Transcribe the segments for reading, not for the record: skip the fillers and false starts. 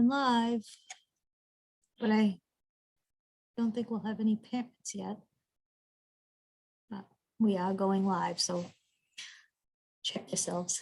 going live, but I don't think we'll have any parents yet. But we are going live, so check yourselves.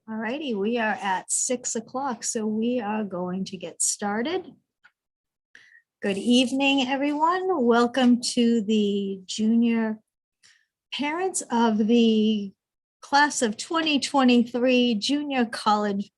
All righty, we are at 6 o'clock, so we are going to get started. Good evening, everyone. Welcome to the junior parents of the class of 2023 junior college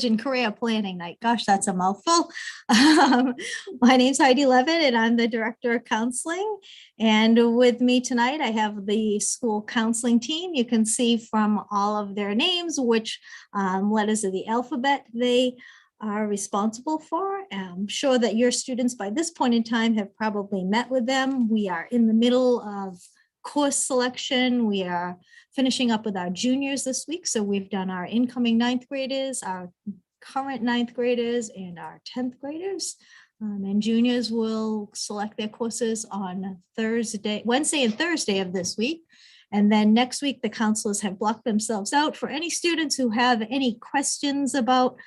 and career planning night. Gosh, that's a mouthful. My name's Heidi Levitt and I'm the director of counseling. And with me tonight, I have the school counseling team. You can see from all of their names which letters of the alphabet they are responsible for. I'm sure that your students by this point in time have probably met with them. We are in the middle of course selection. We are finishing up with our juniors this week. So we've done our incoming ninth graders, our current ninth graders, and our 10th graders. And juniors will select their courses on Wednesday and Thursday of this week. And then next week, the counselors have blocked themselves out for any students who have any questions about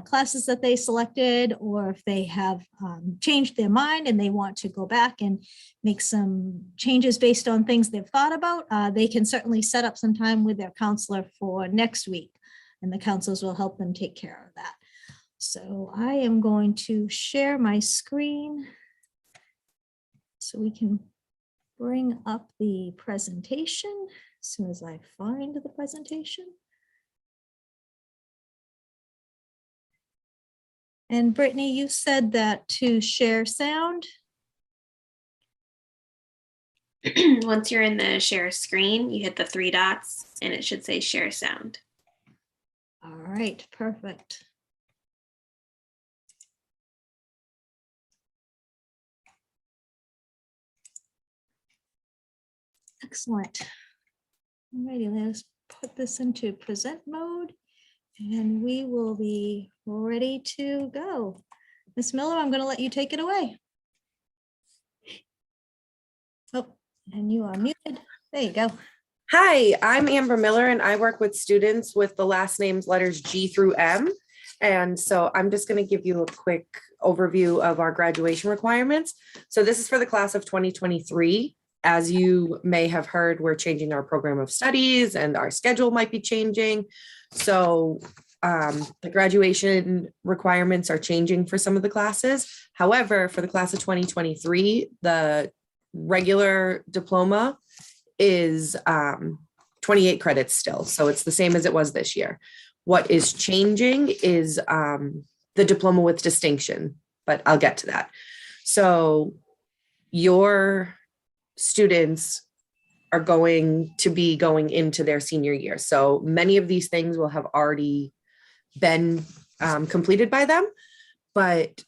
classes that they selected, or if they have changed their mind and they want to go back and make some changes based on things they've thought about, they can certainly set up some time with their counselor for next week, and the counselors will help them take care of that. So I am going to share my screen so we can bring up the presentation as soon as I find the presentation. And Brittany, you said that to share sound. Once you're in the share screen, you hit the three dots and it should say share sound. All right, perfect. Excellent. Alrighty, let's put this into present mode and we will be ready to go. Ms. Miller, I'm going to let you take it away. Oh, and you are muted. There you go. Hi, I'm Amber Miller and I work with students with the last names letters G through M. And so I'm just going to give you a quick overview of our graduation requirements. So this is for the class of 2023. As you may have heard, we're changing our program of studies and our schedule might be changing. So the graduation requirements are changing for some of the classes. However, for the class of 2023, the regular diploma is 28 credits still. So it's the same as it was this year. What is changing is the diploma with distinction, but I'll get to that. So your students are going to be going into their senior year. So many of these things will have already been completed by them, but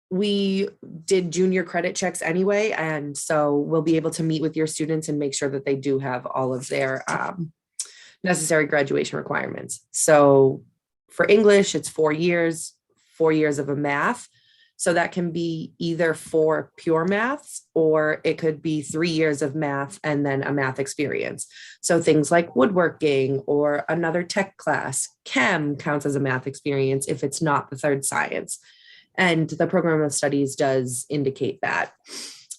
we did junior credit checks anyway. And so we'll be able to meet with your students and make sure that they do have all of their necessary graduation requirements. So for English, it's 4 years of a math. So that can be either 4 pure maths, or it could be 3 years of math and then a math experience. So things like woodworking or another tech class, chem counts as a math experience if it's not the third science. And the program of studies does indicate that.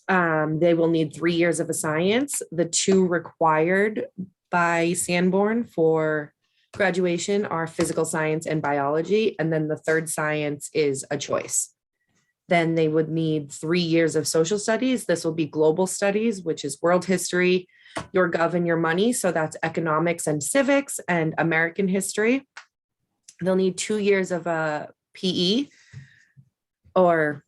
They will need 3 years of a science. The two required by Sanborn for graduation are physical science and biology. And then the third science is a choice. Then they would need 3 years of social studies. This will be global studies, which is world history, your gov and your money. So that's economics and civics and American history. They'll need 2 years of a PE or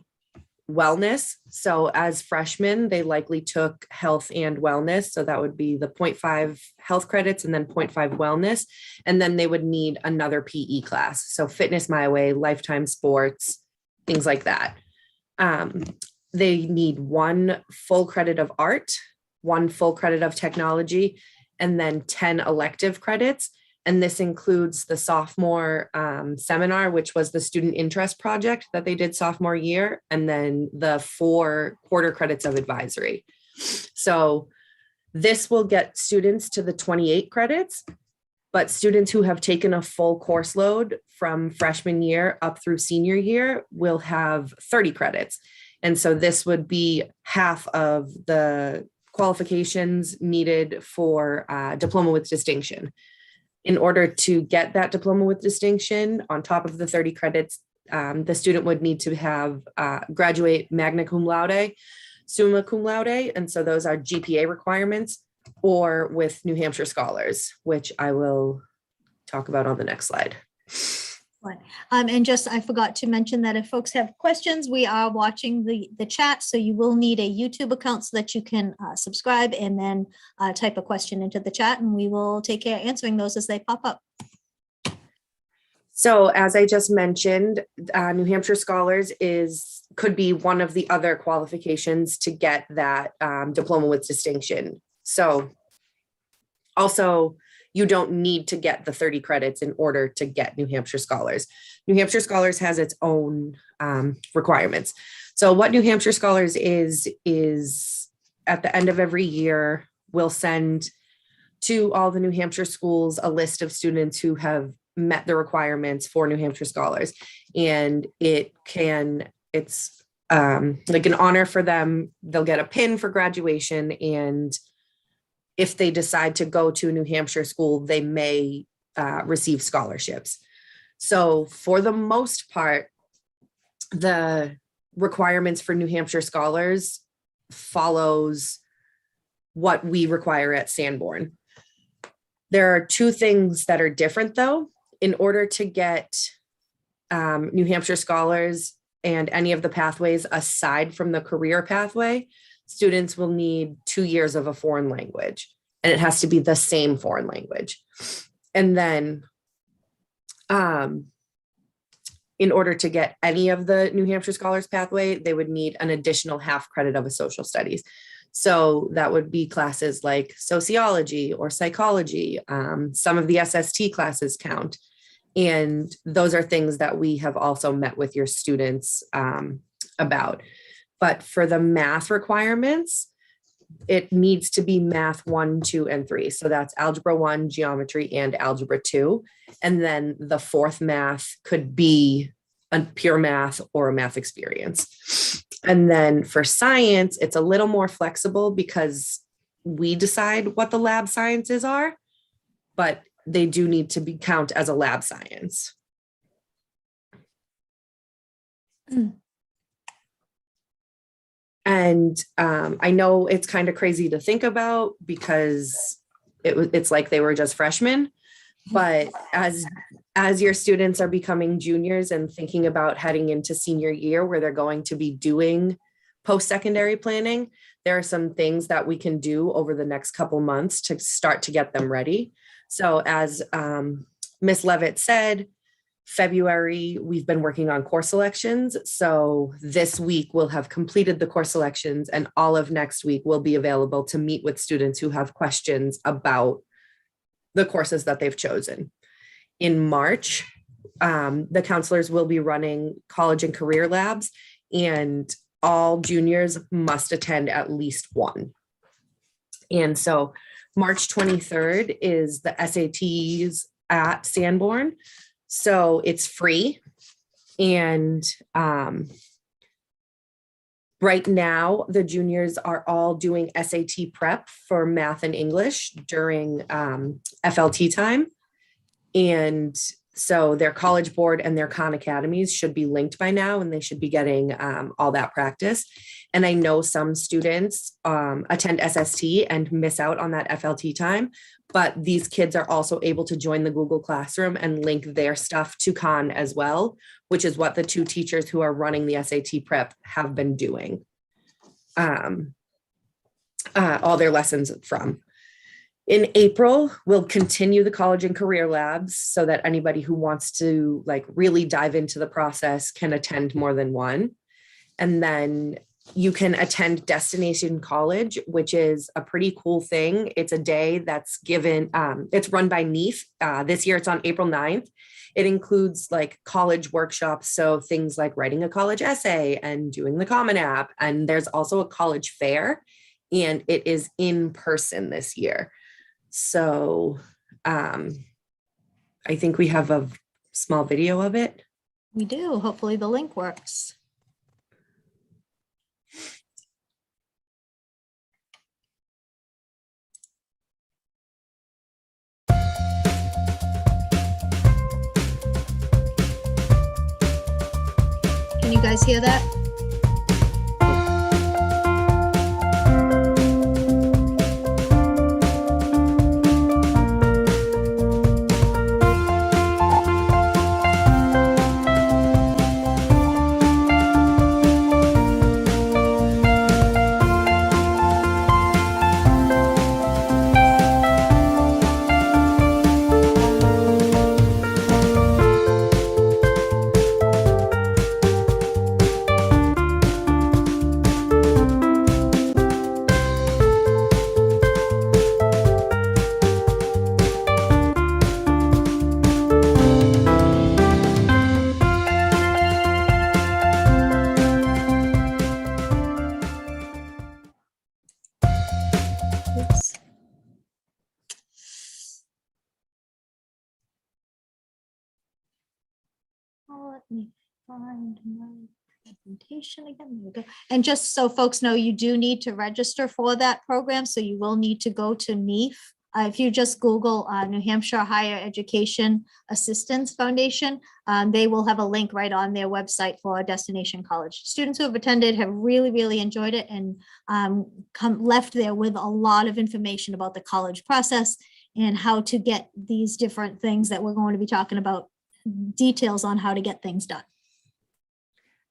wellness. So as freshmen, they likely took health and wellness. So that would be the 0.5 health credits and then 0.5 wellness. And then they would need another PE class. So fitness my way, lifetime sports, things like that. They need 1 full credit of art, 1 full credit of technology, and then 10 elective credits. And this includes the sophomore seminar, which was the student interest project that they did sophomore year, and then the 4 quarter credits of advisory. So this will get students to the 28 credits, but students who have taken a full course load from freshman year up through senior year will have 30 credits. And so this would be half of the qualifications needed for diploma with distinction. In order to get that diploma with distinction, on top of the 30 credits, the student would need to have graduate magna cum laude, summa cum laude, and so those are GPA requirements, or with New Hampshire Scholars, which I will talk about on the next slide. And just, I forgot to mention that if folks have questions, we are watching the chat, so you will need a YouTube account so that you can subscribe and then type a question into the chat, and we will take care of answering those as they pop up. So as I just mentioned, New Hampshire Scholars could be one of the other qualifications to get that diploma with distinction. So also, you don't need to get the 30 credits in order to get New Hampshire Scholars. New Hampshire Scholars has its own requirements. So what New Hampshire Scholars is at the end of every year, we'll send to all the New Hampshire schools a list of students who have met the requirements for New Hampshire Scholars. And it's like an honor for them. They'll get a pin for graduation, and if they decide to go to a New Hampshire school, they may receive scholarships. So for the most part, the requirements for New Hampshire Scholars follows what we require at Sanborn. There are 2 things that are different though. In order to get New Hampshire Scholars and any of the pathways aside from the career pathway, students will need 2 years of a foreign language, and it has to be the same foreign language. And then in order to get any of the New Hampshire Scholars pathway, they would need an additional half credit of a social studies. So that would be classes like sociology or psychology. Some of the SST classes count. And those are things that we have also met with your students about. But for the math requirements, it needs to be math 1, 2, and 3. So that's algebra 1, geometry, and algebra 2. And then the 4th math could be a pure math or a math experience. And then for science, it's a little more flexible because we decide what the lab sciences are, but they do need to be count as a lab science. And I know it's kind of crazy to think about because it's like they were just freshmen, but as your students are becoming juniors and thinking about heading into senior year where they're going to be doing post-secondary planning, there are some things that we can do over the next couple months to start to get them ready. So as Ms. Levitt said, February, we've been working on course selections. So this week we'll have completed the course selections, and all of next week will be available to meet with students who have questions about the courses that they've chosen. In March, the counselors will be running college and career labs, and all juniors must attend at least one. And so March 23rd is the SATs at Sanborn. So it's free, and Right now, the juniors are all doing SAT prep for math and English during FLT time. And so their College Board and their Khan Academies should be linked by now, and they should be getting all that practice. And I know some students attend SST and miss out on that FLT time, but these kids are also able to join the Google Classroom and link their stuff to Khan as well, which is what the two teachers who are running the SAT prep have been doing all their lessons from. In April, we'll continue the college and career labs so that anybody who wants to like really dive into the process can attend more than one. And then you can attend Destination College, which is a pretty cool thing. It's a day that's given, it's run by NEEF. This year it's on April 9th. It includes like college workshops. So things like writing a college essay and doing the Common App. And there's also a college fair, and it is in person this year. So I think we have a small video of it. We do. Hopefully the link works. Can you guys hear that? Oops. Oh, let me find my presentation again. There we go. And just so folks know, you do need to register for that program. So you will need to go to NEEF. If you just Google New Hampshire Higher Education Assistance Foundation, they will have a link right on their website for Destination College. Students who have attended have really enjoyed it and left there with a lot of information about the college process and how to get these different things that we're going to be talking about, details on how to get things done.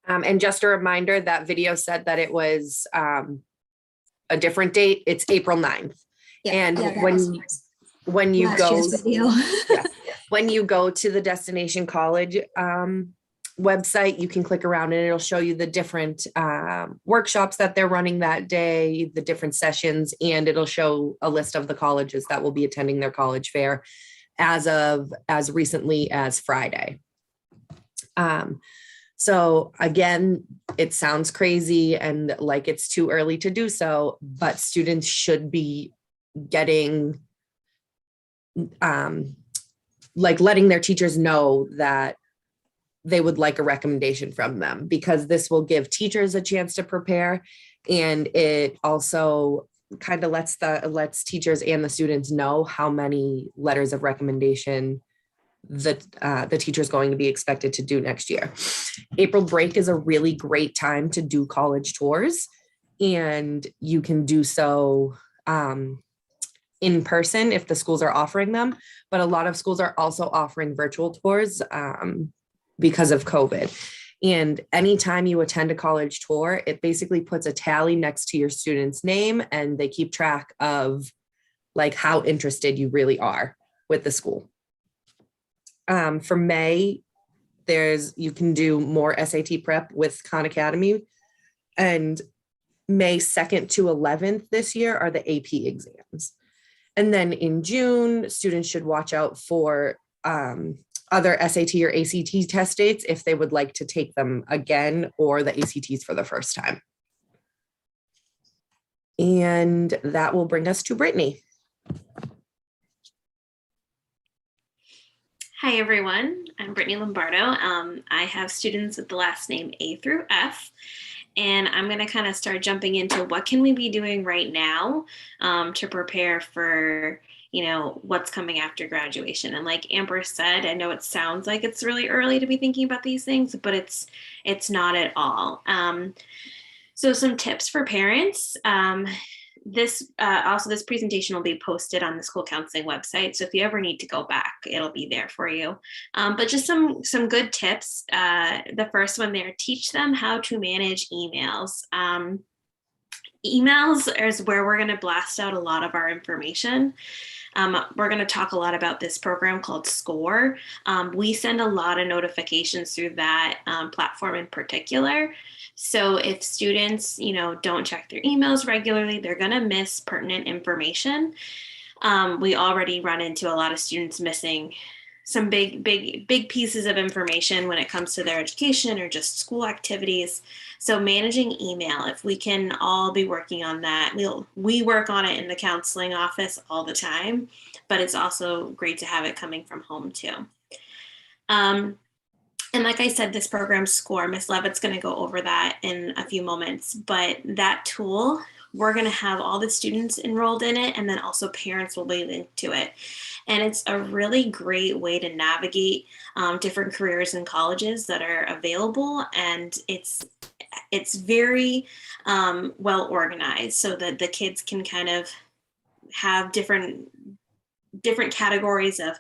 And just a reminder, that video said that it was a different date. It's April 9th. Yeah, And yeah, when you last go, year's video. yeah, when you go to the Destination College website, you can click around and it'll show you the different workshops that they're running that day, the different sessions, and it'll show a list of the colleges that will be attending their college fair as recently as Friday. So again, it sounds crazy and like it's too early to do so, but students should be getting, like letting their teachers know that they would like a recommendation from them, because this will give teachers a chance to prepare. And it also kind of lets teachers and the students know how many letters of recommendation that the teacher is going to be expected to do next year. April break is a really great time to do college tours, and you can do so in person if the schools are offering them, but a lot of schools are also offering virtual tours because of COVID. And anytime you attend a college tour, it basically puts a tally next to your student's name, and they keep track of like how interested you really are with the school. For May, you can do more SAT prep with Khan Academy, and May 2nd to 11th this year are the AP exams. And then in June, students should watch out for other SAT or ACT test dates if they would like to take them again, or the ACTs for the first time. And that will bring us to Brittany. Hi, everyone. I'm Brittany Lombardo. I have students with the last name A through F, And I'm going to kind of start jumping into what can we be doing right now to prepare for, what's coming after graduation. And like Amber said, I know it sounds like it's really early to be thinking about these things, but it's not at all. So some tips for parents. This presentation will be posted on the school counseling website. So if you ever need to go back, it'll be there for you. But just some good tips. The first one there, teach them how to manage emails. Emails is where we're going to blast out a lot of our information. We're going to talk a lot about this program called SCORE. We send a lot of notifications through that platform in particular. So if students, don't check their emails regularly, they're going to miss pertinent information. We already run into a lot of students missing some big pieces of information when it comes to their education or just school activities. So managing email, if we can all be working on that, we work on it in the counseling office all the time, but it's also great to have it coming from home too. And like I said, this program SCORE, Ms. Levitt's going to go over that in a few moments, but that tool, we're going to have all the students enrolled in it, and then also parents will be linked to it. And it's a really great way to navigate different careers and colleges that are available. And it's very well organized so that the kids can kind of have different categories of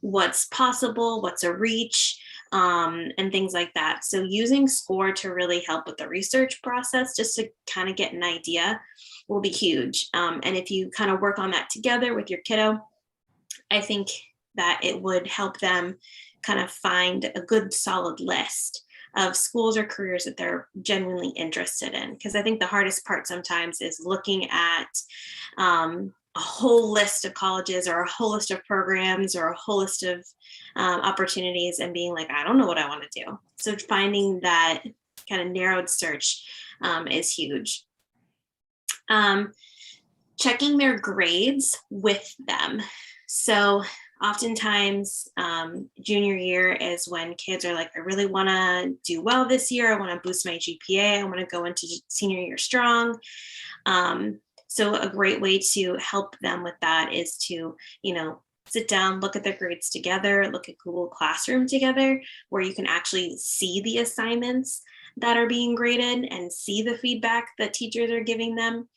what's possible, what's a reach, and things like that. So using SCORE to really help with the research process, just to kind of get an idea, will be huge. And if you kind of work on that together with your kiddo, I think that it would help them kind of find a good solid list of schools or careers that they're genuinely interested in. Because I think the hardest part sometimes is looking at a whole list of colleges or a whole list of programs or a whole list of opportunities and being like, I don't know what I want to do. So finding that kind of narrowed search is huge. Checking their grades with them. So oftentimes junior year is when kids are like, I really want to do well this year. I want to boost my GPA. I want to go into senior year strong. So a great way to help them with that is to, sit down, look at their grades together, look at Google Classroom together, where you can actually see the assignments that are being graded and see the feedback that teachers are giving them.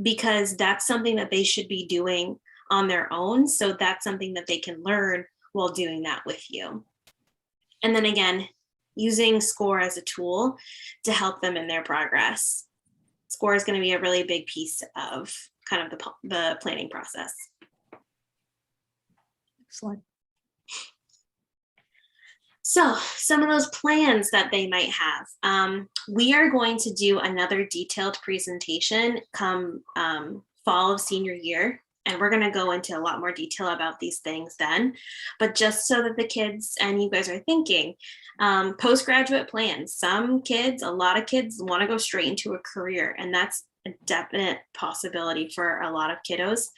Because that's something that they should be doing on their own. So that's something that they can learn while doing that with you. And then again, using SCORE as a tool to help them in their progress. SCORE is going to be a really big piece of kind of the planning process. Excellent. So some of those plans that they might have, we are going to do another detailed presentation come fall of senior year. And we're going to go into a lot more detail about these things then. But just so that the kids and you guys are thinking, postgraduate plans. Some kids, a lot of kids want to go straight into a career. And that's a definite possibility for a lot of kiddos.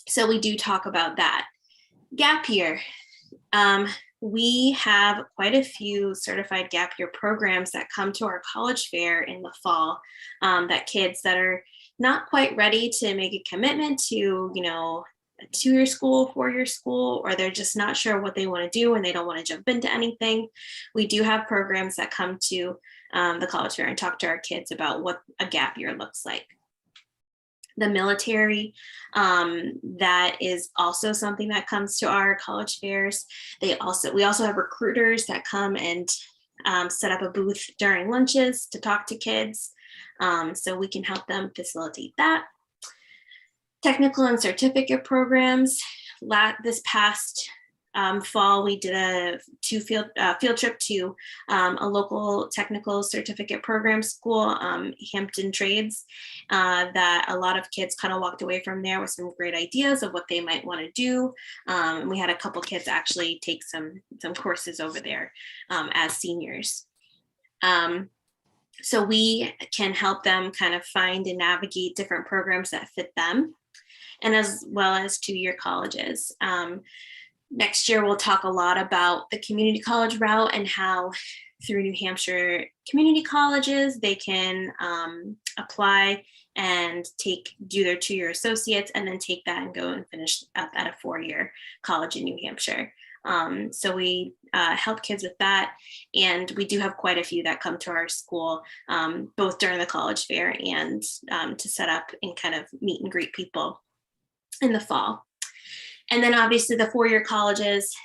So we do talk about that. Gap year. We have quite a few certified gap year programs that come to our college fair in the fall that kids that are not quite ready to make a commitment to, a 2-year school, 4-year school, or they're just not sure what they want to do and they don't want to jump into anything. We do have programs that come to the college fair and talk to our kids about what a gap year looks like. The military, that is also something that comes to our college fairs. We also have recruiters that come and set up a booth during lunches to talk to kids. So we can help them facilitate that. Technical and certificate programs. This past fall, we did a field trip to a local technical certificate program school, Hampton Trades, that a lot of kids kind of walked away from there with some great ideas of what they might want to do. And we had a couple kids actually take some courses over there as seniors. So we can help them kind of find and navigate different programs that fit them, and as well as 2-year colleges. Next year, we'll talk a lot about the community college route and how through New Hampshire community colleges. They can apply and do their 2-year associates, and then take that and go and finish up at a 4-year college in New Hampshire. So we help kids with that. And we do have quite a few that come to our school, both during the college fair and to set up and kind of meet and greet people in the fall. And then obviously the 4-year colleges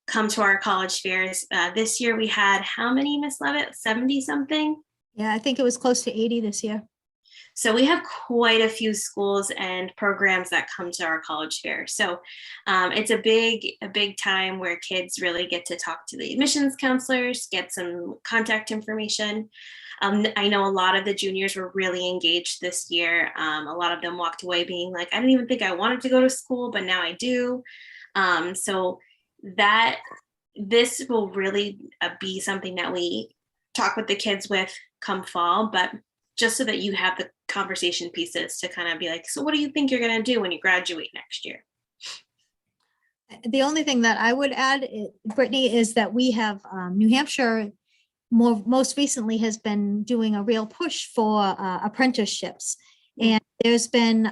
come to our college fairs. This year we had how many, Miss Levitt? 70 something? Yeah, I think it was close to 80 this year. So we have quite a few schools and programs that come to our college fair. So it's a big time where kids really get to talk to the admissions counselors, get some contact information. I know a lot of the juniors were really engaged this year. A lot of them walked away being like, I didn't even think I wanted to go to school, but now I do. So that this will really be something that we talk with the kids with come fall, but just so that you have the conversation pieces to kind of be like, so what do you think you're going to do when you graduate next year? The only thing that I would add, Brittany, is that we have New Hampshire most recently has been doing a real push for apprenticeships. And there's been,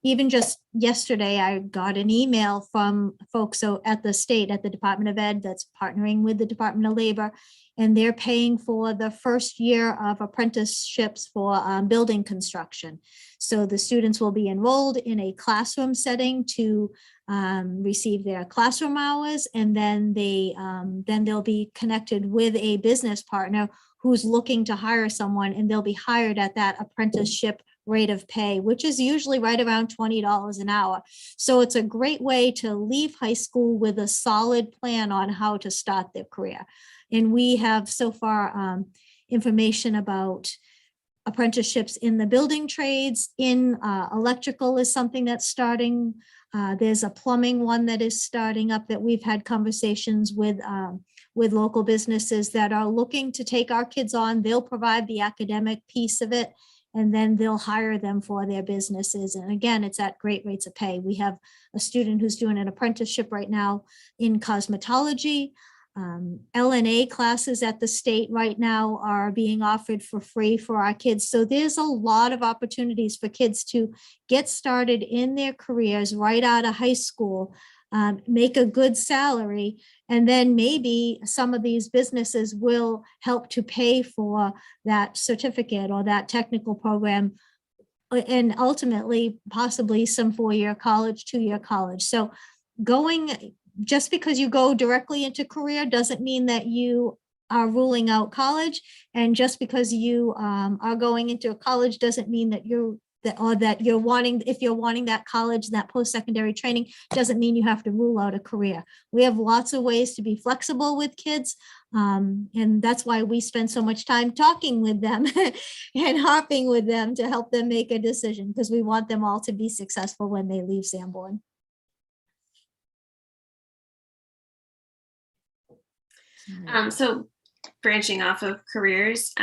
even just yesterday, I got an email from folks at the state, at the Department of Ed, that's partnering with the Department of Labor, and they're paying for the first year of apprenticeships for building construction. So the students will be enrolled in a classroom setting to receive their classroom hours, and then they'll be connected with a business partner who's looking to hire someone, and they'll be hired at that apprenticeship rate of pay, which is usually right around $20 an hour. So it's a great way to leave high school with a solid plan on how to start their career. And we have so far information about apprenticeships in the building trades, in electrical is something that's starting. There's a plumbing one that is starting up that we've had conversations with local businesses that are looking to take our kids on. They'll provide the academic piece of it, and then they'll hire them for their businesses. And again, it's at great rates of pay. We have a student who's doing an apprenticeship right now in cosmetology. LNA classes at the state right now are being offered for free for our kids. So there's a lot of opportunities for kids to get started in their careers right out of high school, make a good salary, and then maybe some of these businesses will help to pay for that certificate or that technical program, and ultimately possibly some 4-year college, 2-year college. So just because you go directly into career doesn't mean that you are ruling out college. And just because you are going into a college doesn't mean that if you're wanting that college, that post-secondary training, doesn't mean you have to rule out a career. We have lots of ways to be flexible with kids. And that's why we spend so much time talking with them and hopping with them to help them make a decision, because we want them all to be successful when they leave Sanborn. So branching off of careers,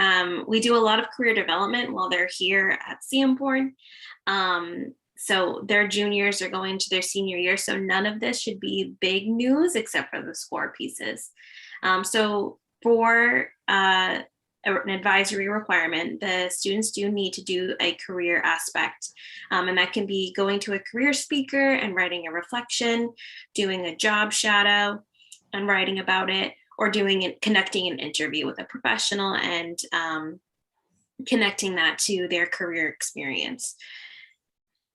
we do a lot of career development while they're here at Sanborn. So their juniors are going to their senior year, so none of this should be big news except for the score pieces. So for an advisory requirement, the students do need to do a career aspect, and that can be going to a career speaker and writing a reflection, doing a job shadow and writing about it, or connecting an interview with a professional and connecting that to their career experience.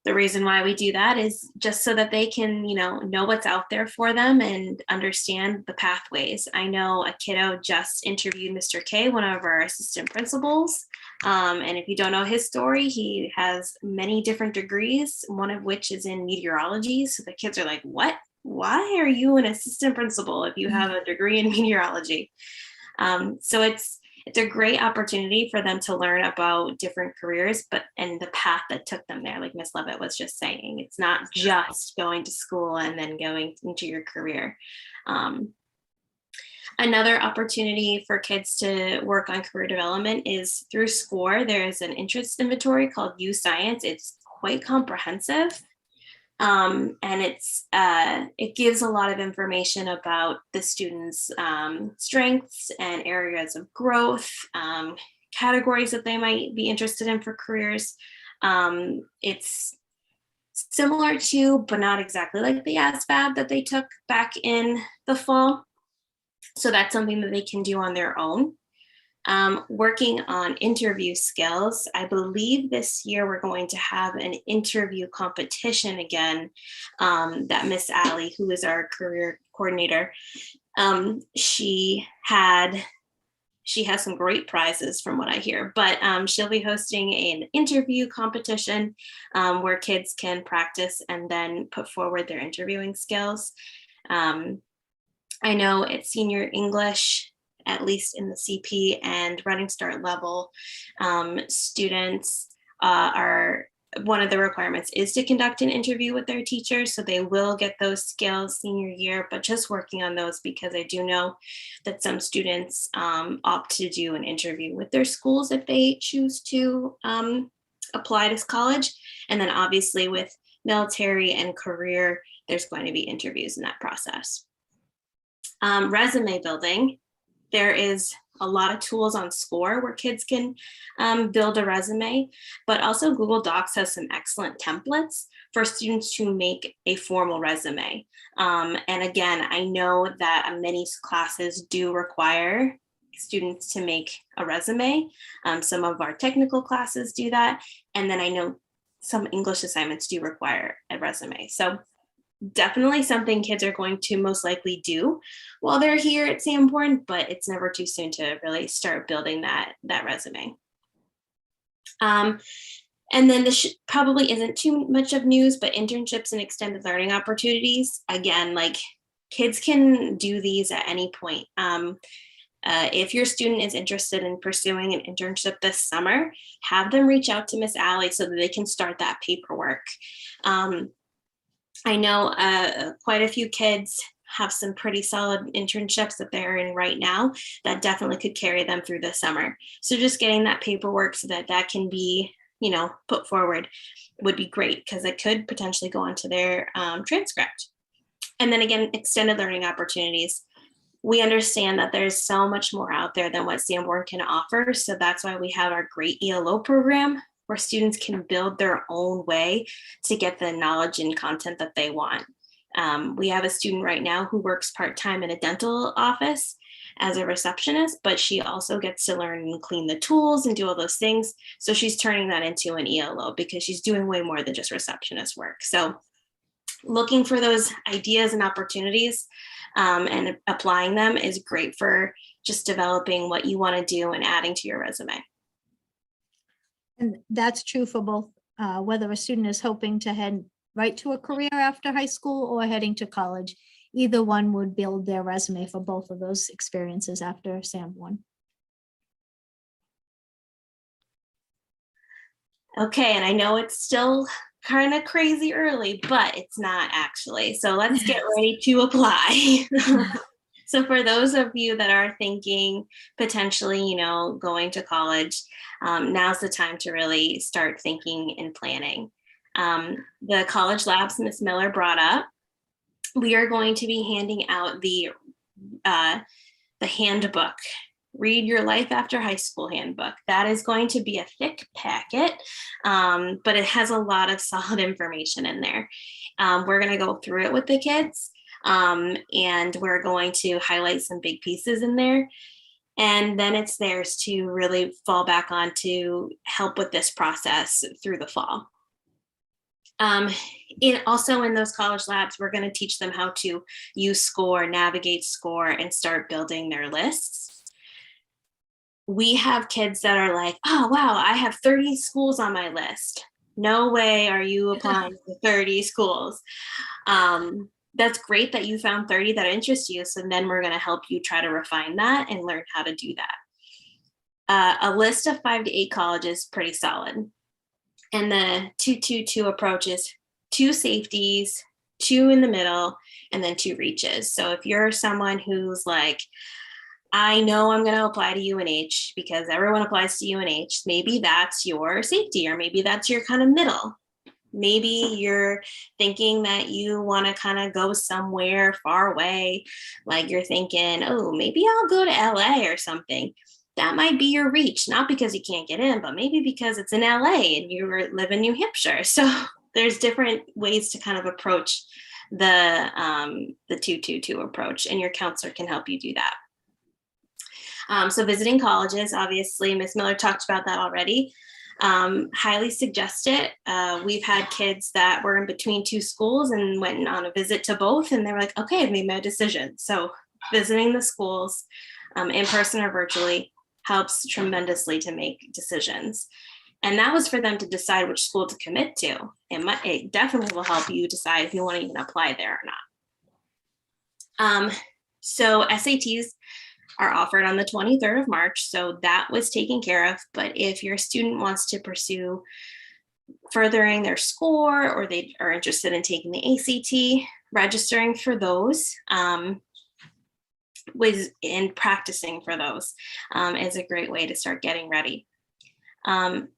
The reason why we do that is just so that they can, know what's out there for them and understand the pathways. I know a kiddo just interviewed Mr. K, one of our assistant principals. And if you don't know his story, he has many different degrees, one of which is in meteorology. So the kids are like, what? Why are you an assistant principal if you have a degree in meteorology? So it's a great opportunity for them to learn about different careers, and the path that took them there, like Miss Levitt was just saying. It's not just going to school and then going into your career. Another opportunity for kids to work on career development is through SCORE. There is an interest inventory called U Science. It's quite comprehensive. And it gives a lot of information about the students' strengths and areas of growth, categories that they might be interested in for careers. It's similar to, but not exactly like the ASVAB that they took back in the fall. So that's something that they can do on their own. Working on interview skills. I believe this year we're going to have an interview competition again that Miss Allie, who is our career coordinator, she has some great prizes from what I hear, but she'll be hosting an interview competition where kids can practice and then put forward their interviewing skills. I know at senior English, at least in the CP and Running Start level, students are, one of the requirements is to conduct an interview with their teachers. So they will get those skills senior year, but just working on those because I do know that some students opt to do an interview with their schools if they choose to apply to college. And then obviously with military and career, there's going to be interviews in that process. Resume building. There is a lot of tools on SCORE where kids can build a resume, but also Google Docs has some excellent templates for students to make a formal resume. And again, I know that many classes do require students to make a resume. Some of our technical classes do that. And then I know some English assignments do require a resume. So definitely something kids are going to most likely do while they're here at Sanborn, but it's never too soon to really start building that resume. And then this probably isn't too much of news, but internships and extended learning opportunities. Again, like kids can do these at any point. If your student is interested in pursuing an internship this summer, have them reach out to Miss Allie so that they can start that paperwork. I know quite a few kids have some pretty solid internships that they're in right now that definitely could carry them through the summer. So just getting that paperwork so that that can be, put forward would be great because it could potentially go onto their transcript. And then again, extended learning opportunities. We understand that there's so much more out there than what Sanborn can offer. So that's why we have our great ELO program, where students can build their own way to get the knowledge and content that they want. We have a student right now who works part-time in a dental office as a receptionist, but she also gets to learn and clean the tools and do all those things. So she's turning that into an ELO because she's doing way more than just receptionist work. So looking for those ideas and opportunities and applying them is great for just developing what you want to do and adding to your resume. And that's true for both, whether a student is hoping to head right to a career after high school or heading to college. Either one would build their resume for both of those experiences after Sanborn. Okay, and I know it's still kind of crazy early, but it's not actually. So let's get ready to apply. So for those of you that are thinking potentially, going to college, now's the time to really start thinking and planning. The college labs Ms. Miller brought up, we are going to be handing out the handbook, Read Your Life After High School handbook. That is going to be a thick packet, but it has a lot of solid information in there. We're going to go through it with the kids. And we're going to highlight some big pieces in there. And then it's theirs to really fall back on to help with this process through the fall. Also in those college labs, we're going to teach them how to use SCORE, navigate SCORE, and start building their lists. We have kids that are like, oh, wow, I have 30 schools on my list. No way are you applying to 30 schools. That's great that you found 30 that interest you. So then we're going to help you try to refine that and learn how to do that. A list of 5 to 8 colleges, pretty solid. And the 2-2-2 approach is 2 safeties, 2 in the middle, and then 2 reaches. So if you're someone who's like, I know I'm going to apply to UNH because everyone applies to UNH, maybe that's your safety, or maybe that's your kind of middle. Maybe you're thinking that you want to kind of go somewhere far away. Like you're thinking, oh, maybe I'll go to LA or something. That might be your reach, not because you can't get in, but maybe because it's in LA and you live in New Hampshire. So there's different ways to kind of approach the 222 approach, and your counselor can help you do that. So visiting colleges, obviously, Ms. Miller talked about that already. Highly suggest it. We've had kids that were in between two schools and went on a visit to both, and they were like, okay, I've made my decision. So visiting the schools in person or virtually helps tremendously to make decisions. And that was for them to decide which school to commit to. It definitely will help you decide if you want to even apply there or not. So SATs are offered on the 23rd of March. So that was taken care of. But if your student wants to pursue furthering their score, or they are interested in taking the ACT, registering for those and practicing for those is a great way to start getting ready.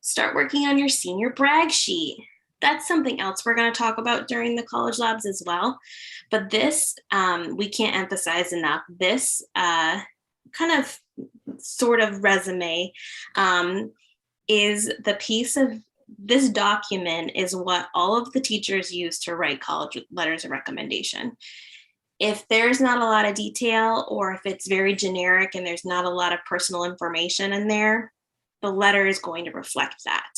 Start working on your senior brag sheet. That's something else we're going to talk about during the college labs as well. But this, we can't emphasize enough, this kind of sort of resume is the piece of this document is what all of the teachers use to write college letters of recommendation. If there's not a lot of detail, or if it's very generic and there's not a lot of personal information in there, the letter is going to reflect that.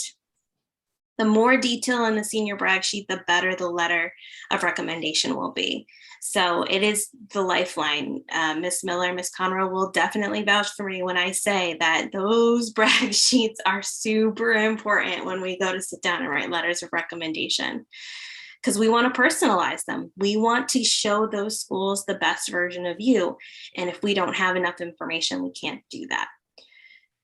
The more detail in the senior brag sheet, the better the letter of recommendation will be. So it is the lifeline. Ms. Miller, Ms. Conroe will definitely vouch for me when I say that those brag sheets are super important when we go to sit down and write letters of recommendation, because we want to personalize them. We want to show those schools the best version of you. And if we don't have enough information, we can't do that.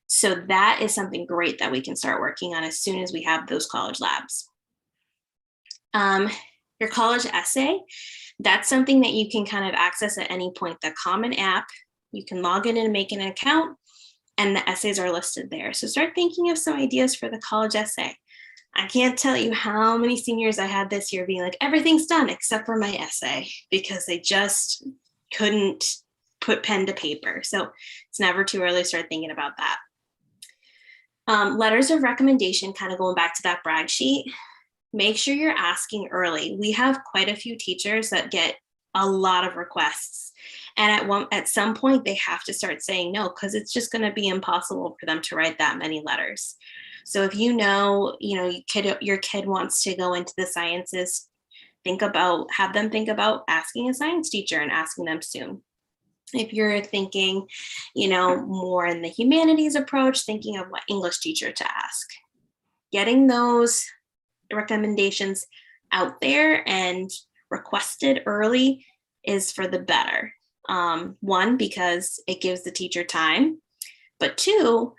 So that is something great that we can start working on as soon as we have those college labs. Your college essay, that's something that you can kind of access at any point. The Common App, you can log in and make an account, and the essays are listed there. So start thinking of some ideas for the college essay. I can't tell you how many seniors I had this year being like, everything's done except for my essay, because they just couldn't put pen to paper. So it's never too early to start thinking about that. Letters of recommendation, kind of going back to that brag sheet, make sure you're asking early. We have quite a few teachers that get a lot of requests. And at some point, they have to start saying no, because it's just going to be impossible for them to write that many letters. So if your kid wants to go into the sciences, have them think about asking a science teacher and asking them soon. If you're thinking, more in the humanities approach, thinking of what English teacher to ask. Getting those recommendations out there and requested early is for the better. One, because it gives the teacher time, but two,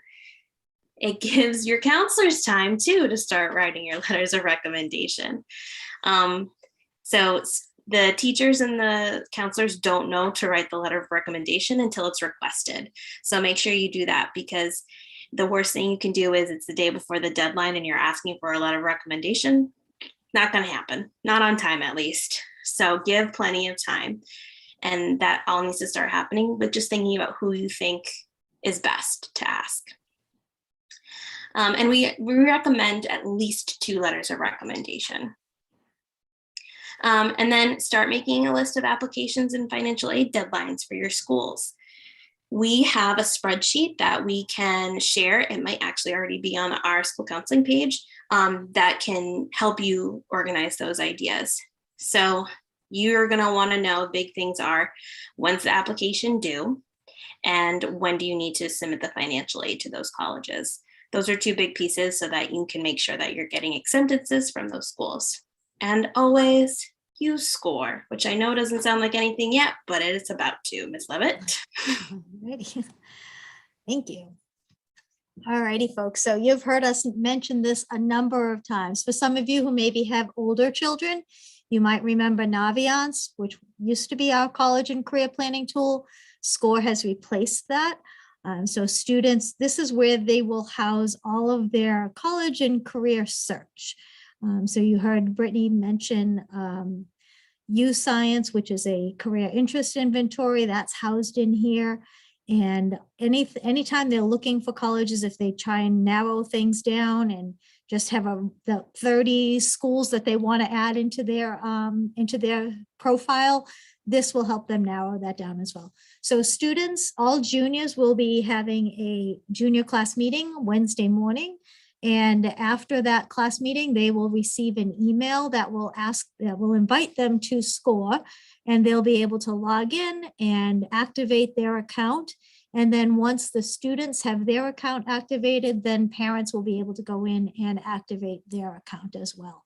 it gives your counselors time too to start writing your letters of recommendation. So the teachers and the counselors don't know to write the letter of recommendation until it's requested. So make sure you do that, because the worst thing you can do is it's the day before the deadline and you're asking for a letter of recommendation. Not going to happen, not on time at least. So give plenty of time. And that all needs to start happening with just thinking about who you think is best to ask. And we recommend at least 2 letters of recommendation. And then start making a list of applications and financial aid deadlines for your schools. We have a spreadsheet that we can share. It might actually already be on our school counseling page that can help you organize those ideas. So you're going to want to know big things are, when's the application due, and when do you need to submit the financial aid to those colleges. Those are 2 big pieces so that you can make sure that you're getting acceptances from those schools. And always use SCORE, which I know doesn't sound like anything yet, but it is about to, Ms. Levitt. Alrighty. Thank you. All righty, folks. So you've heard us mention this a number of times. For some of you who maybe have older children, you might remember Naviance, which used to be our college and career planning tool. SCORE has replaced that. So students, this is where they will house all of their college and career search. So you heard Brittany mention U Science, which is a career interest inventory that's housed in here. And anytime they're looking for colleges, if they try and narrow things down and just have the 30 schools that they want to add into their profile, this will help them narrow that down as well. So students, all juniors will be having a junior class meeting Wednesday morning. And after that class meeting, they will receive an email that will invite them to SCORE, and they'll be able to log in and activate their account. And then once the students have their account activated, then parents will be able to go in and activate their account as well.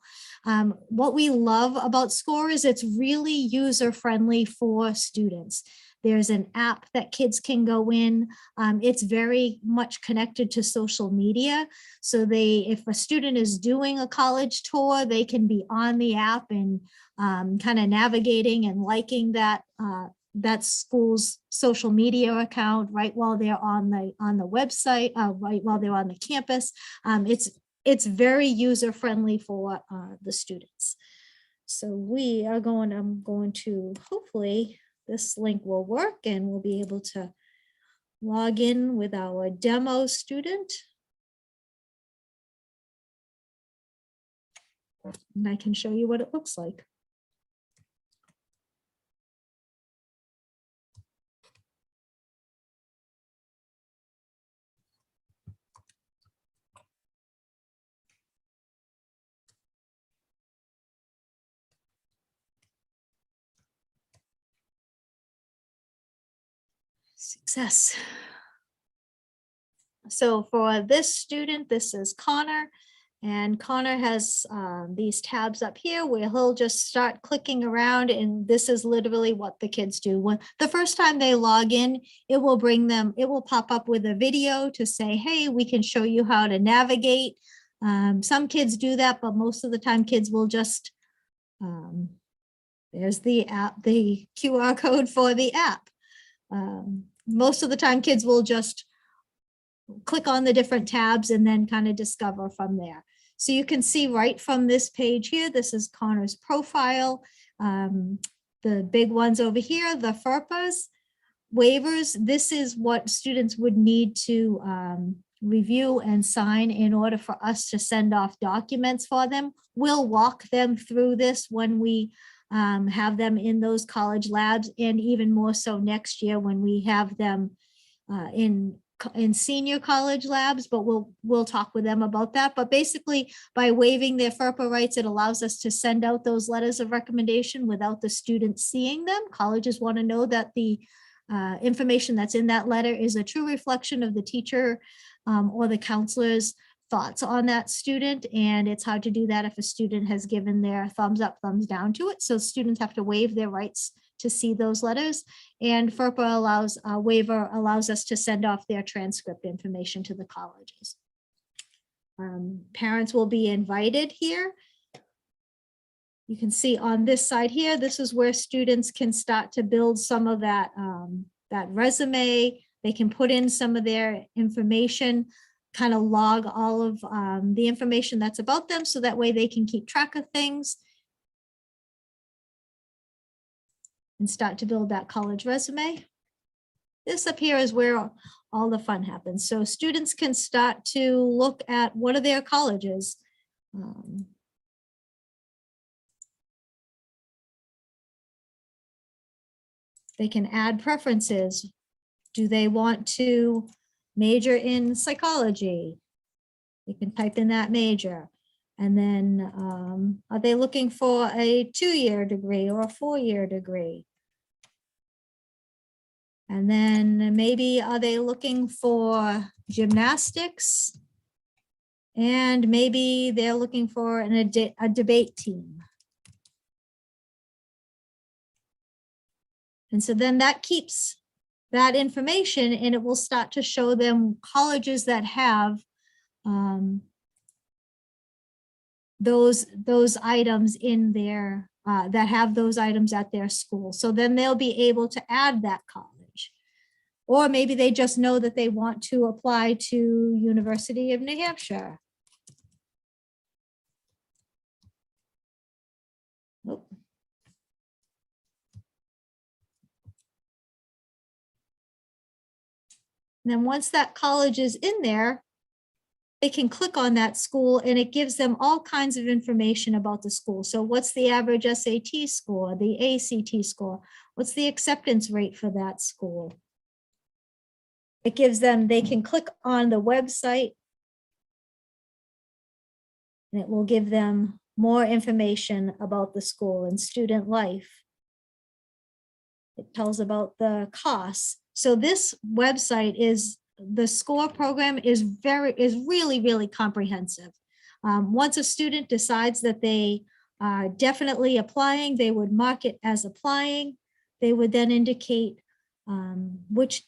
What we love about SCORE is it's really user-friendly for students. There's an app that kids can go in. It's very much connected to social media. So if a student is doing a college tour, they can be on the app and kind of navigating and liking that school's social media account right while they're on the website, right while they're on the campus. It's very user-friendly for the students. So I'm going to hopefully this link will work and we'll be able to log in with our demo student. And I can show you what it looks like. Success. So for this student, this is Connor, and Connor has these tabs up here where he'll just start clicking around, and this is literally what the kids do. When the first time they log in, it will pop up with a video to say, hey, we can show you how to navigate. Some kids do that, but most of the time kids will just, there's the app, the QR code for the app. Most of the time kids will just click on the different tabs and then kind of discover from there. So you can see right from this page here, this is Connor's profile. The big ones over here, the FERPAs, waivers, this is what students would need to review and sign in order for us to send off documents for them. We'll walk them through this when we have them in those college labs, and even more so next year when we have them in senior college labs, but we'll talk with them about that. But basically, by waiving their FERPA rights, it allows us to send out those letters of recommendation without the students seeing them. Colleges want to know that the information that's in that letter is a true reflection of the teacher or the counselor's thoughts on that student, and it's hard to do that if a student has given their thumbs up, thumbs down to it. So students have to waive their rights to see those letters, and FERPA waiver allows us to send off their transcript information to the colleges. Parents will be invited here. You can see on this side here, this is where students can start to build some of that resume. They can put in some of their information, kind of log all of the information that's about them, so that way they can keep track of things and start to build that college resume. This up here is where all the fun happens. So students can start to look at what are their colleges. They can add preferences. Do they want to major in psychology? They can type in that major. And then are they looking for a 2-year degree or a 4-year degree? And then maybe are they looking for gymnastics? And maybe they're looking for a debate team. And so then that keeps that information, and it will start to show them colleges that have those items in their, that have those items at their school. So then they'll be able to add that college. Or maybe they just know that they want to apply to University of New Hampshire. And then once that college is in there, they can click on that school and it gives them all kinds of information about the school. So what's the average SAT score, the ACT score? What's the acceptance rate for that school? It gives them, they can click on the website and it will give them more information about the school and student life. It tells about the costs. So this website is, the SCORE program is really, really comprehensive. Once a student decides that they are definitely applying, they would mark it as applying. They would then indicate which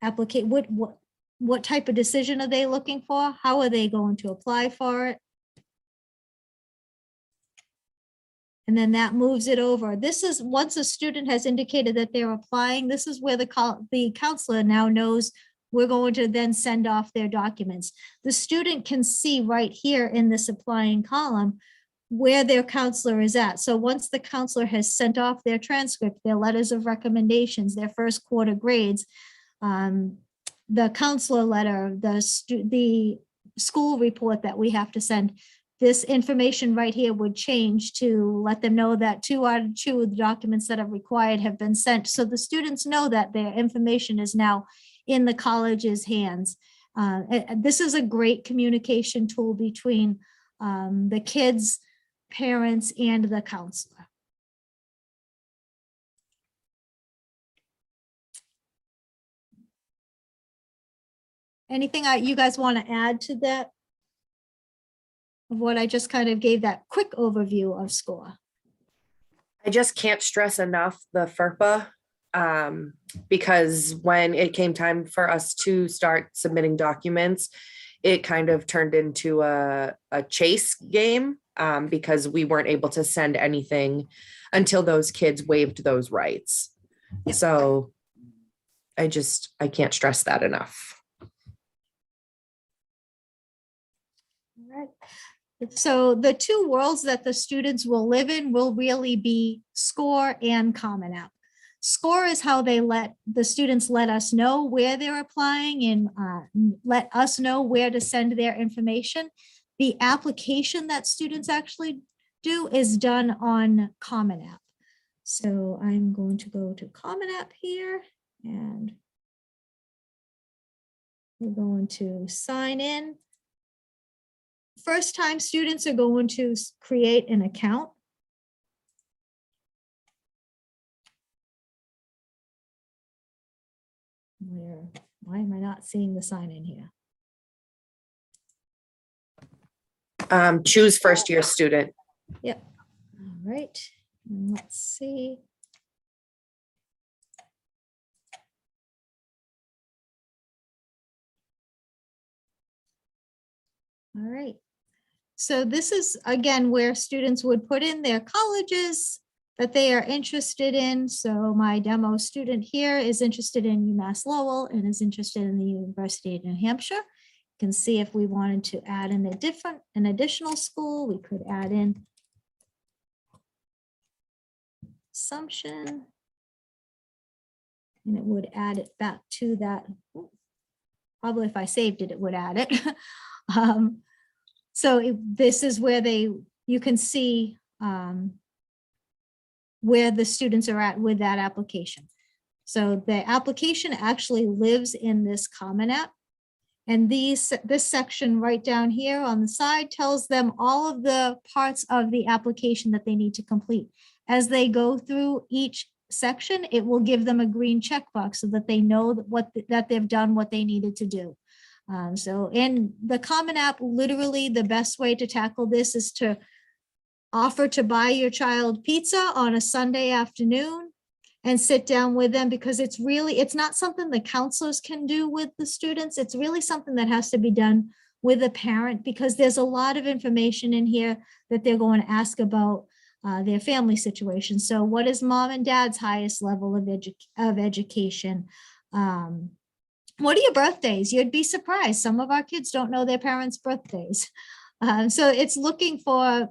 applicate, what type of decision are they looking for? How are they going to apply for it? And then that moves it over. This is, once a student has indicated that they're applying, this is where the counselor now knows we're going to then send off their documents. The student can see right here in this applying column where their counselor is at. So once the counselor has sent off their transcript, their letters of recommendations, their first quarter grades, the counselor letter, the school report that we have to send, this information right here would change to let them know that 2 out of 2 of the documents that are required have been sent. So the students know that their information is now in the college's hands. This is a great communication tool between the kids, parents, and the counselor. Anything you guys want to add to that? Of what I just kind of gave that quick overview of SCORE. I just can't stress enough the FERPA, because when it came time for us to start submitting documents, it kind of turned into a chase game, because we weren't able to send anything until those kids waived those rights. Yep. So I can't stress that enough. All right. So the 2 worlds that the students will live in will really be SCORE and Common App. SCORE is how they let the students let us know where they're applying and let us know where to send their information. The application that students actually do is done on Common App. So I'm going to go to Common App here and we're going to sign in. First time students are going to create an account. Why am I not seeing the sign in here? Choose first year student. Yep. All right. And let's see. All right. So this is, again, where students would put in their colleges that they are interested in. So my demo student here is interested in UMass Lowell and is interested in the University of New Hampshire. You can see if we wanted to add in an additional school, we could add in Assumption. And it would add it back to that. Probably if I saved it, it would add it. So this is where you can see where the students are at with that application. So the application actually lives in this Common App. And this section right down here on the side tells them all of the parts of the application that they need to complete. As they go through each section, it will give them a green checkbox so that they know that they've done what they needed to do. So in the Common App, literally the best way to tackle this is to offer to buy your child pizza on a Sunday afternoon and sit down with them, because it's not something the counselors can do with the students. It's really something that has to be done with a parent, because there's a lot of information in here that they're going to ask about their family situation. So what is mom and dad's highest level of education? What are your birthdays? You'd be surprised. Some of our kids don't know their parents' birthdays. So it's looking for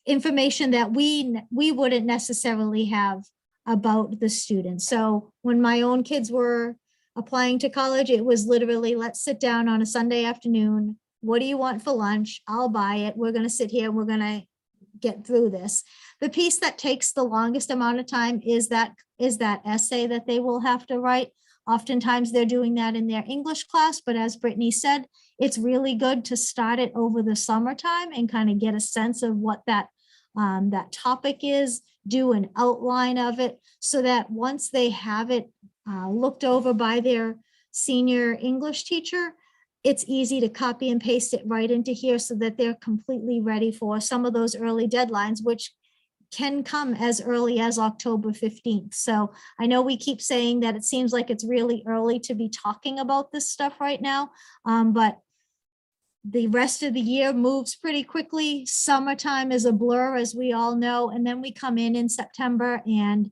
information that we wouldn't necessarily have about the students. So when my own kids were applying to college, it was literally, let's sit down on a Sunday afternoon. What do you want for lunch? I'll buy it. We're going to sit here. We're going to get through this. The piece that takes the longest amount of time is that essay that they will have to write. Oftentimes they're doing that in their English class, but as Brittany said, it's really good to start it over the summertime and kind of get a sense of what that topic is, do an outline of it, so that once they have it looked over by their senior English teacher, it's easy to copy and paste it right into here so that they're completely ready for some of those early deadlines, which can come as early as October 15th. So I know we keep saying that it seems like it's really early to be talking about this stuff right now, but the rest of the year moves pretty quickly. Summertime is a blur, as we all know, and then we come in September and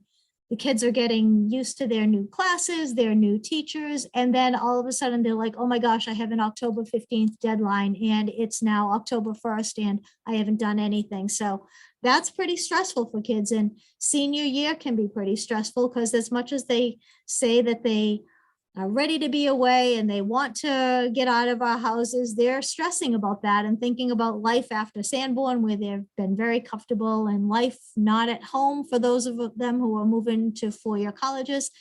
the kids are getting used to their new classes, their new teachers, and then all of a sudden they're like, oh my gosh, I have an October 15th deadline and it's now October 1st and I haven't done anything. So that's pretty stressful for kids, and senior year can be pretty stressful because as much as they say that they are ready to be away and they want to get out of our houses, they're stressing about that and thinking about life after Sanborn, where they've been very comfortable, and life not at home for those of them who are moving to four-year colleges,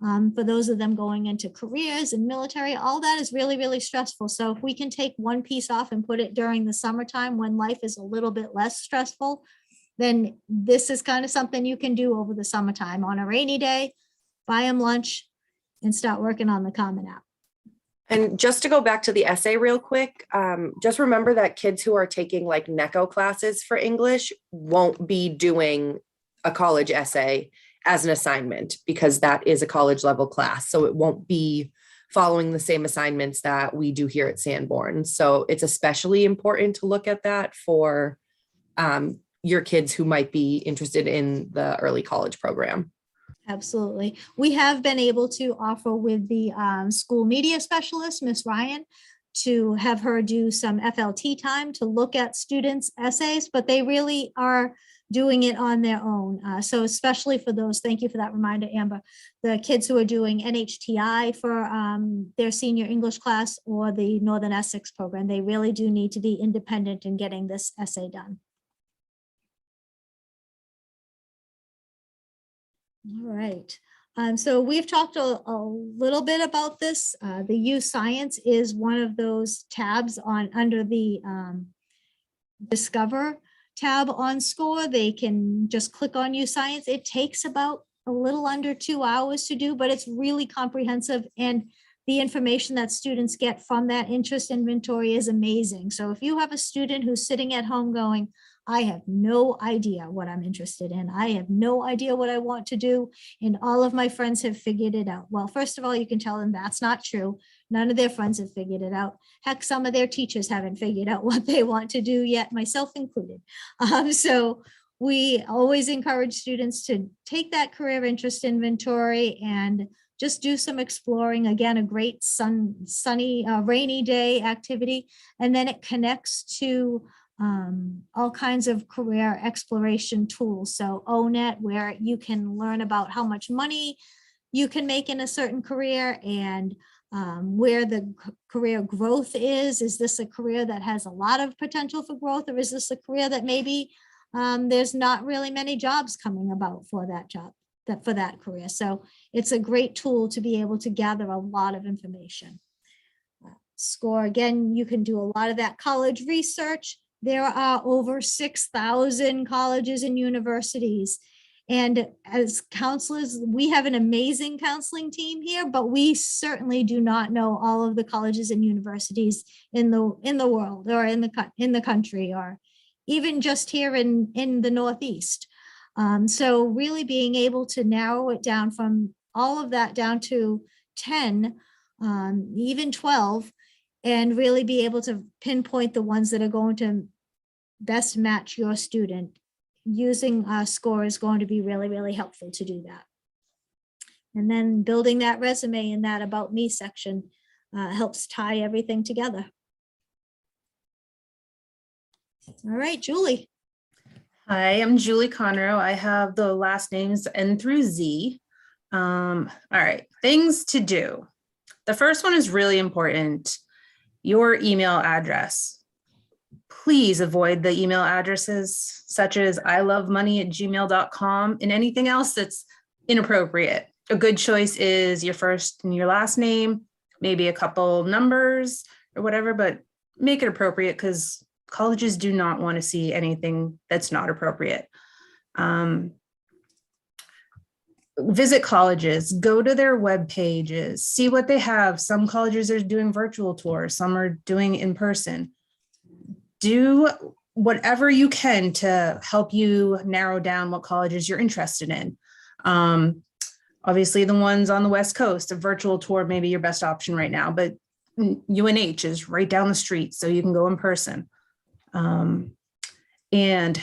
for those of them going into careers and military. All that is really, really stressful. So if we can take one piece off and put it during the summertime when life is a little bit less stressful, then this is kind of something you can do over the summertime on a rainy day. Buy them lunch and start working on the Common App. And just to go back to the essay real quick, just remember that kids who are taking like NECO classes for English won't be doing a college essay as an assignment, because that is a college level class. So it won't be following the same assignments that we do here at Sanborn. So it's especially important to look at that for your kids who might be interested in the early college program. Absolutely. We have been able to offer with the school media specialist, Miss Ryan, to have her do some FLT time to look at students' essays, but they really are doing it on their own. So especially for those, thank you for that reminder, Amber, the kids who are doing NHTI for their senior English class or the Northern Essex program, they really do need to be independent in getting this essay done. All right. So we've talked a little bit about this. The U Science is one of those tabs on under the Discover tab on SCORE. They can just click on U Science. It takes about a little under 2 hours to do, but it's really comprehensive, and the information that students get from that interest inventory is amazing. So if you have a student who's sitting at home going, I have no idea what I'm interested in, I have no idea what I want to do, and all of my friends have figured it out. Well, first of all, you can tell them that's not true. None of their friends have figured it out. Heck, some of their teachers haven't figured out what they want to do yet, myself included. So we always encourage students to take that career interest inventory and just do some exploring. Again, a great sunny, rainy day activity. And then it connects to all kinds of career exploration tools. So ONET, where you can learn about how much money you can make in a certain career and where the career growth is. Is this a career that has a lot of potential for growth, or is this a career that maybe there's not really many jobs coming about for that job, for that career? So it's a great tool to be able to gather a lot of information. SCORE, again, you can do a lot of that college research. There are over 6,000 colleges and universities. And as counselors, we have an amazing counseling team here, but we certainly do not know all of the colleges and universities in the world, or in the country, or even just here in the Northeast. So really being able to narrow it down from all of that down to 10, even 12, and really be able to pinpoint the ones that are going to best match your student, using SCORE is going to be really, really helpful to do that. And then building that resume in that About Me section helps tie everything together. All right, Julie. Hi, I'm Julie Conroe. I have the last names N through Z. All right, things to do. The first one is really important. Your email address. Please avoid the email addresses such as ilovemoney@gmail.com and anything else that's inappropriate. A good choice is your first and your last name, maybe a couple numbers or whatever, but make it appropriate because colleges do not want to see anything that's not appropriate. Visit colleges, go to their web pages, see what they have. Some colleges are doing virtual tours, some are doing in person. Do whatever you can to help you narrow down what colleges you're interested in. Obviously, the ones on the West Coast, a virtual tour may be your best option right now, but UNH is right down the street, so you can go in person. And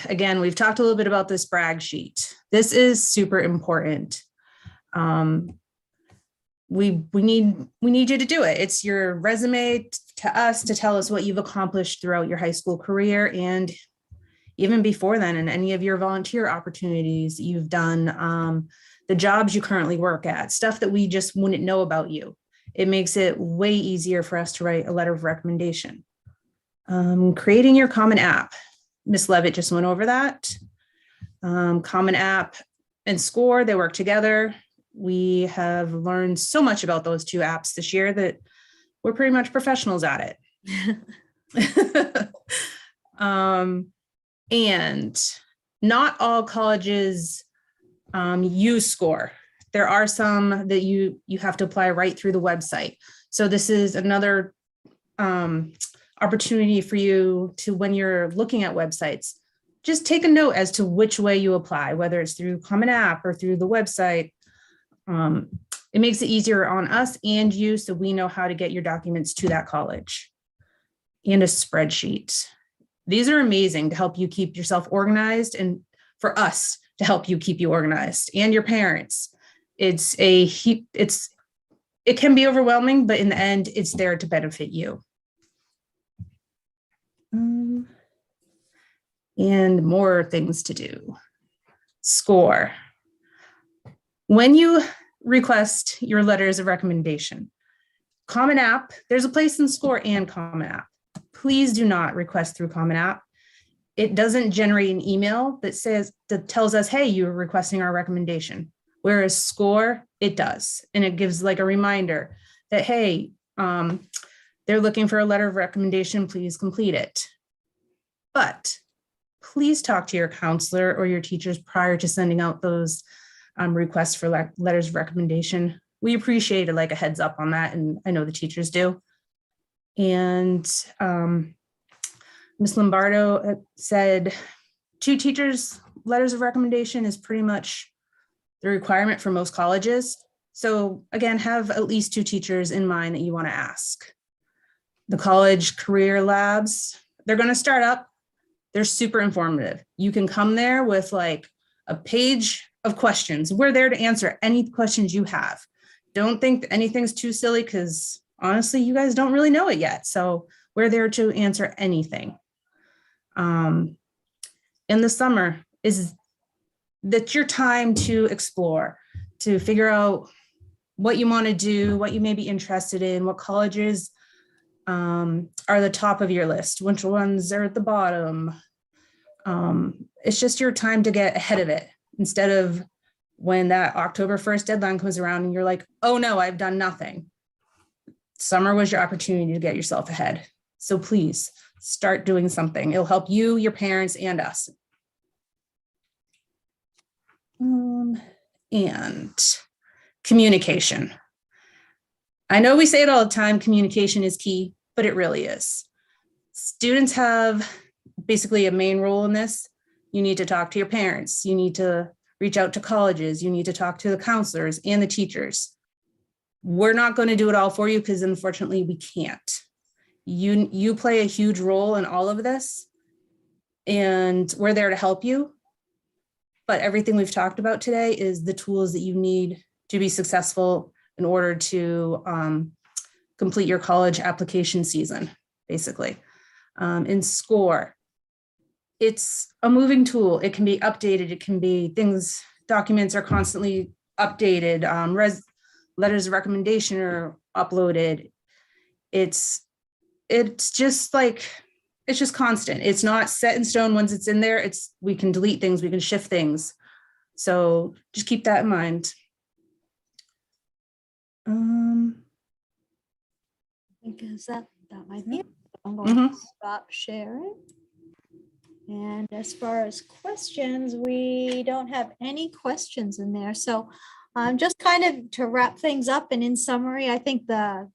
again, we've talked a little bit about this brag sheet. This is super important. We need you to do it. It's your resume to us to tell us what you've accomplished throughout your high school career and even before then, and any of your volunteer opportunities you've done, the jobs you currently work at, stuff that we just wouldn't know about you. It makes it way easier for us to write a letter of recommendation. Creating your Common App. Ms. Levitt just went over that. Common App and SCORE, they work together. We have learned so much about those two apps this year that we're pretty much professionals at it. And not all colleges use SCORE. There are some that you have to apply right through the website. So this is another opportunity for you to, when you're looking at websites, just take a note as to which way you apply, whether it's through Common App or through the website. It makes it easier on us and you, so we know how to get your documents to that college. And a spreadsheet. These are amazing to help you keep yourself organized and for us to help you keep you organized and your parents. It can be overwhelming, but in the end, it's there to benefit you. And more things to do. SCORE. When you request your letters of recommendation, Common App, there's a place in SCORE and Common App. Please do not request through Common App. It doesn't generate an email that tells us, hey, you're requesting our recommendation. Whereas SCORE, it does. And it gives like a reminder that, hey, they're looking for a letter of recommendation, please complete it. But please talk to your counselor or your teachers prior to sending out those requests for letters of recommendation. We appreciate like a heads up on that, and I know the teachers do. And Ms. Lombardo said 2 teachers' letters of recommendation is pretty much the requirement for most colleges. So again, have at least 2 teachers in mind that you want to ask. The college career labs, they're going to start up. They're super informative. You can come there with like a page of questions. We're there to answer any questions you have. Don't think anything's too silly because honestly, you guys don't really know it yet. So we're there to answer anything. In the summer, that's your time to explore, to figure out what you want to do, what you may be interested in, what colleges are the top of your list, which ones are at the bottom. It's just your time to get ahead of it instead of when that October 1st deadline comes around and you're like, oh no, I've done nothing. Summer was your opportunity to get yourself ahead. So please start doing something. It'll help you, your parents, and us. And communication. I know we say it all the time, communication is key, but it really is. Students have basically a main role in this. You need to talk to your parents. You need to reach out to colleges. You need to talk to the counselors and the teachers. We're not going to do it all for you because unfortunately we can't. You play a huge role in all of this, and we're there to help you. But everything we've talked about today is the tools that you need to be successful in order to complete your college application season, basically. In SCORE, it's a moving tool. It can be updated. It can be documents are constantly updated. Letters of recommendation are uploaded. It's just like, it's just constant. It's not set in stone. Once it's in there, we can delete things, we can shift things. So just keep that in mind. Because that might be it. I'm going to stop sharing. And as far as questions, we don't have any questions in there. So just kind of to wrap things up and in summary, I think the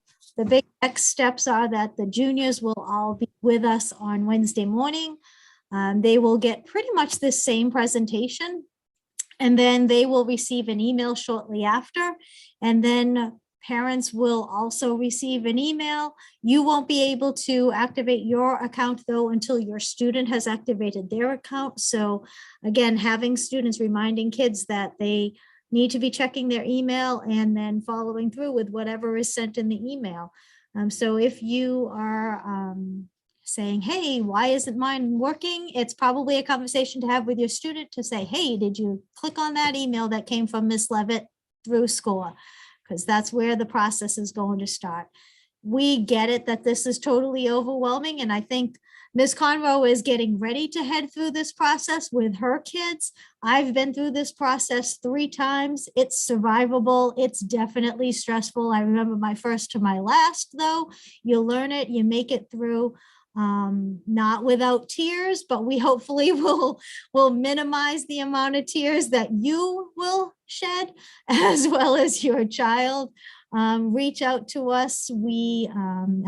big next steps are that the juniors will all be with us on Wednesday morning. They will get pretty much the same presentation. And then they will receive an email shortly after. And then parents will also receive an email. You won't be able to activate your account though until your student has activated their account. So again, having students reminding kids that they need to be checking their email and then following through with whatever is sent in the email. So if you are saying, hey, why isn't mine working? It's probably a conversation to have with your student to say, hey, did you click on that email that came from Ms. Levitt through SCORE? Because that's where the process is going to start. We get it that this is totally overwhelming. And I think Ms. Conroe is getting ready to head through this process with her kids. I've been through this process 3 times. It's survivable. It's definitely stressful. I remember my first to my last, though. You learn it, you make it through. Not without tears, but we hopefully will minimize the amount of tears that you will shed as well as your child. Reach out to us. We,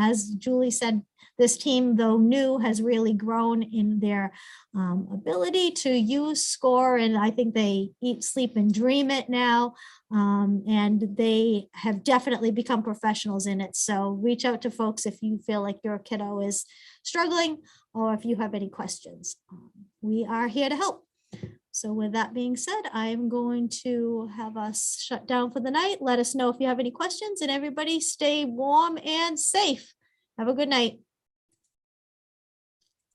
as Julie said, this team, though new, has really grown in their ability to use SCORE, and I think they eat, sleep, and dream it now. And they have definitely become professionals in it. So reach out to folks if you feel like your kiddo is struggling or if you have any questions. We are here to help. So with that being said, I'm going to have us shut down for the night. Let us know if you have any questions, and everybody stay warm and safe. Have a good night.